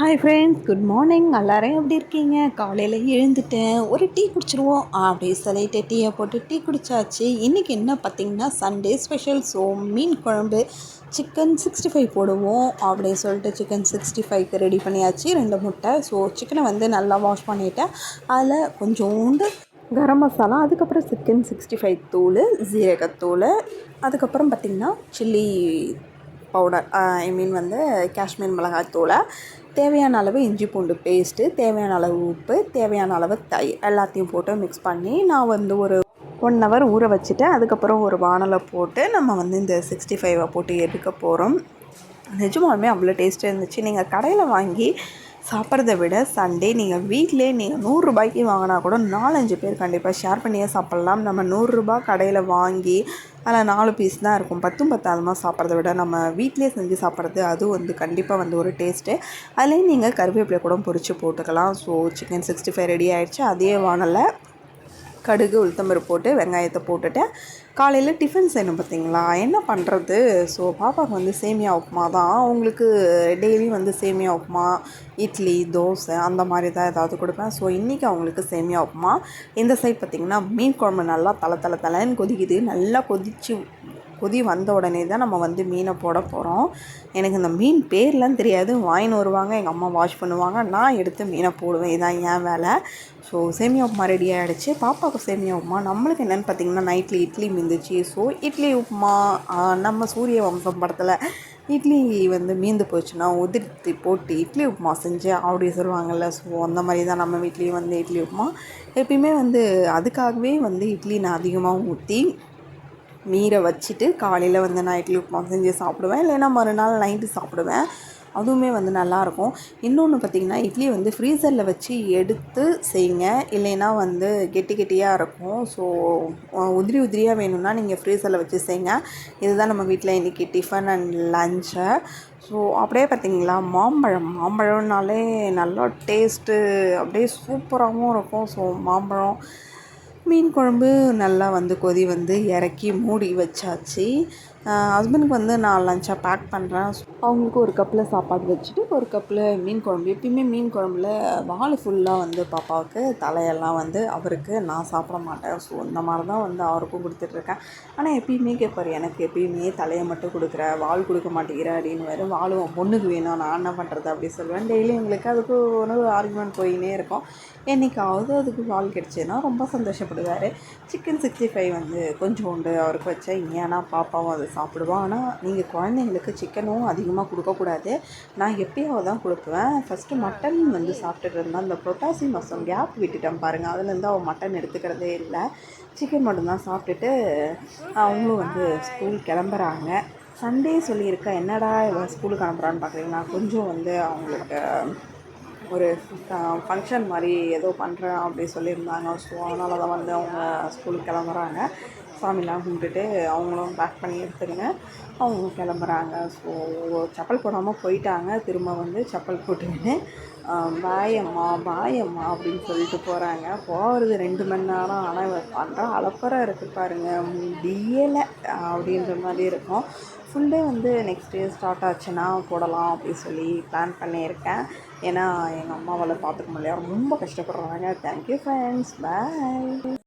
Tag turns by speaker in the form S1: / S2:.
S1: Hi friends, good morning. எல்லோரும் எப்படி இருக்கீங்க? காலையில் எழுந்துட்டேன், ஒரு டீ குடிச்சிருவோம் அப்படி சொல்லிட்டு டீயை போட்டு டீ குடித்தாச்சு. இன்றைக்கி என்ன பார்த்திங்கன்னா சண்டே ஸ்பெஷல். ஸோ மீன் குழம்பு, சிக்கன் 65 போடுவோம் அப்படின்னு சொல்லிட்டு சிக்கன் 65க்கு ரெடி பண்ணியாச்சு. 2 முட்டை. ஸோ சிக்கனை வந்து நல்லா வாஷ் பண்ணிவிட்டேன். அதில் கொஞ்சோண்டு கரம் மசாலா, அதுக்கப்புறம் சிக்கன் 65 தூள், ஜீரகத்தூள், அதுக்கப்புறம் பார்த்திங்கன்னா சில்லி பவுடர், ஐ மீன் வந்து காஷ்மீர் மிளகாய் தூளை, தேவையான அளவு இஞ்சி பூண்டு பேஸ்ட்டு, தேவையான அளவு உப்பு, தேவையான அளவு தயிர் எல்லாத்தையும் போட்டு மிக்ஸ் பண்ணி நான் வந்து ஒரு 1 ஹவர் ஊற வச்சுட்டு அதுக்கப்புறம் ஒரு வானலை போட்டு நம்ம வந்து இந்த 65 போட்டு எடுக்க போகிறோம். நிஜமாலுமே அவ்வளோ டேஸ்ட்டாக இருந்துச்சு. நீங்கள் கடையில் வாங்கி சாப்பிட்றத விட சண்டே நீங்கள் வீட்டிலே நீங்கள் 100 ரூபாய்க்கு வாங்கினா கூட 4-5 பேர் கண்டிப்பாக ஷேர் பண்ணியே சாப்பிட்லாம். நம்ம 100 ரூபா கடையில் வாங்கி அதில் 4 பீஸ் தான் இருக்கும். 10 பத்தாதமாக சாப்பிட்றத விட நம்ம வீட்டிலே செஞ்சு சாப்பிட்றது அது வந்து கண்டிப்பாக வந்து ஒரு டேஸ்ட்டு. அதுலேயும் நீங்கள் கருவேப்பிலை கூட பொரித்து போட்டுக்கலாம். ஸோ சிக்கன் 65 ரெடி ஆகிடுச்சு. அதே வானலில் கடுகு உளுத்தம்பருப்பு போட்டு வெங்காயத்தை போட்டுட்டு காலையில் டிஃபன் செய்யணும் பார்த்திங்களா, என்ன பண்ணுறது. ஸோ பாப்பாவுக்கு வந்து சேமியா உப்புமா தான். அவங்களுக்கு டெய்லி வந்து சேமியா உப்புமா, இட்லி, தோசை அந்த மாதிரி தான் ஏதாவது கொடுப்பேன். ஸோ இன்றைக்கி அவங்களுக்கு சேமியா உப்புமா. இந்த சைட் பார்த்திங்கன்னா மீன் குழம்பு நல்லா தலைன்னு கொதிக்குது. நல்லா கொதி வந்த உடனே தான் நம்ம வந்து மீனை போட போகிறோம். எனக்கு இந்த மீன் பேர்லாம் தெரியாது. வாங்கின்னு வருவாங்க, எங்கள் அம்மா வாஷ் பண்ணுவாங்க, நான் எடுத்து மீனை போடுவேன். இதான் என் வேலை. ஸோ சேமியா உப்புமா ரெடி ஆகிடுச்சு. பாப்பாவுக்கு சேமியா உப்புமா. நம்மளுக்கு என்னென்னு பார்த்திங்கன்னா நைட்டில் இட்லி மீந்துச்சு. ஸோ இட்லி உப்புமா, நம்ம சூரிய வம்சம் படத்தில் இட்லி வந்து மீந்து போச்சுன்னா உதிர்த்தி போட்டு இட்லி உப்புமா செஞ்சு அப்படி சொல்லுவாங்கள்ல. ஸோ அந்த மாதிரி தான் நம்ம வீட்லேயும் வந்து இட்லி உப்புமா. எப்பயுமே வந்து அதுக்காகவே வந்து இட்லி நான் அதிகமாக ஊற்றி மீற வச்சுட்டு காலையில் வந்து நான் இட்லி உப்புமா செஞ்சு சாப்பிடுவேன். இல்லைன்னா மறுநாள் நைட்டு சாப்பிடுவேன். அதுவுமே வந்து நல்லாயிருக்கும். இன்னொன்று பார்த்திங்கன்னா இட்லி வந்து ஃப்ரீசரில் வச்சு எடுத்து செய்யுங்க. இல்லைன்னா வந்து கெட்டியாக இருக்கும். ஸோ உதிரியாக வேணும்னா நீங்கள் ஃப்ரீசரில் வச்சு செய்யுங்க. இதுதான் நம்ம வீட்டில் இன்றைக்கி டிஃபன் அண்ட் லஞ்சை. ஸோ அப்படியே பார்த்திங்களா மாம்பழம்னாலே நல்லா டேஸ்ட்டு அப்படியே சூப்பராகவும் இருக்கும். ஸோ மாம்பழம் மீன் குழம்பு நல்லா வந்து கொதி வந்து இறக்கி மூடி வச்சாச்சு. ஹஸ்பண்டுக்கு வந்து நான் லஞ்சாக பேக் பண்ணுறேன். அவங்களுக்கு ஒரு கப்பில் சாப்பாடு வச்சுட்டு ஒரு கப்பில் மீன் குழம்பு. எப்பயுமே மீன் குழம்புல வால் ஃபுல்லாக வந்து பாப்பாவுக்கு, தலையெல்லாம் வந்து அவருக்கு, நான் சாப்பிட மாட்டேன். ஸோ இந்த மாதிரி தான் வந்து அவருக்கும் கொடுத்துட்ருக்கேன். ஆனால் எப்பயுமே கேட்பார், எனக்கு எப்பயுமே தலையை மட்டும் கொடுக்குற, வால் கொடுக்க மாட்டேங்கிற அப்படின்னு. வேறு வாலும் பொண்ணுக்கு வேணும், நான் என்ன பண்ணுறது அப்படி சொல்லுவேன். டெய்லி எங்களுக்கு அதுக்கு ஒரு ஆர்குமெண்ட் போயினே இருக்கும். என்றைக்காவது அதுக்கு வால் கிடச்சின்னா ரொம்ப சந்தோஷப்படுவார். சிக்கன் 65 வந்து கொஞ்சோண்டு அவருக்கு வச்சேன். ஏன்னா பாப்பாவும் அதை சாப்பிடுவான். ஆனால் நீங்கள் குழந்தைங்களுக்கு சிக்கனும் அதிகமாக கொடுக்கக்கூடாது. நான் எப்பயாவது தான் கொடுப்பேன். ஃபஸ்ட்டு மட்டன் வந்து சாப்பிட்டுட்டு இருந்தால் அந்த புரட்டாசி மாதம் கேப் விட்டுட்டேன் பாருங்கள். அதுலேருந்து அவள் மட்டன் எடுத்துக்கிறதே இல்லை. சிக்கன் மட்டும்தான் சாப்பிட்டுட்டு அவங்களும் வந்து ஸ்கூல் கிளம்புறாங்க. சண்டே சொல்லியிருக்கேன், என்னடா இவன் ஸ்கூலுக்கு அனுப்புகிறான்னு பார்க்குறீங்கன்னா, கொஞ்சம் வந்து அவங்களுக்கு ஒரு ஃபங்க்ஷன் மாதிரி ஏதோ பண்ணுறேன் அப்படி சொல்லியிருந்தாங்க. ஸோ அதனால தான் வந்து அவங்க ஸ்கூலுக்கு கிளம்புறாங்க. சாமிலாம் கும்பிட்டுட்டு அவங்களும் பேக் பண்ணி எடுத்துருங்க, அவங்க கிளம்புறாங்க. ஸோ செப்பல் போடாமல் போயிட்டாங்க. திரும்ப வந்து செப்பல் போட்டுக்கின்னு பாய் அம்மா அப்படின்னு சொல்லிட்டு போகிறாங்க. போகிறது 2 மணி நேரம். ஆனால் பண்ணுற அலப்பறை இருக்குது பாருங்கள், முடியலை அப்படின்ற மாதிரி இருக்கும். ஃபுல் டே வந்து நெக்ஸ்ட் டே ஸ்டார்ட் ஆச்சுன்னா போடலாம் அப்படின்னு சொல்லி பிளான் பண்ணியிருக்கேன். ஏன்னா எங்கள் அம்மாவால் பார்த்துக்க முடியல, ரொம்ப கஷ்டப்படுறாங்க. தேங்க்யூ ஃப்ரெண்ட்ஸ், பாய்.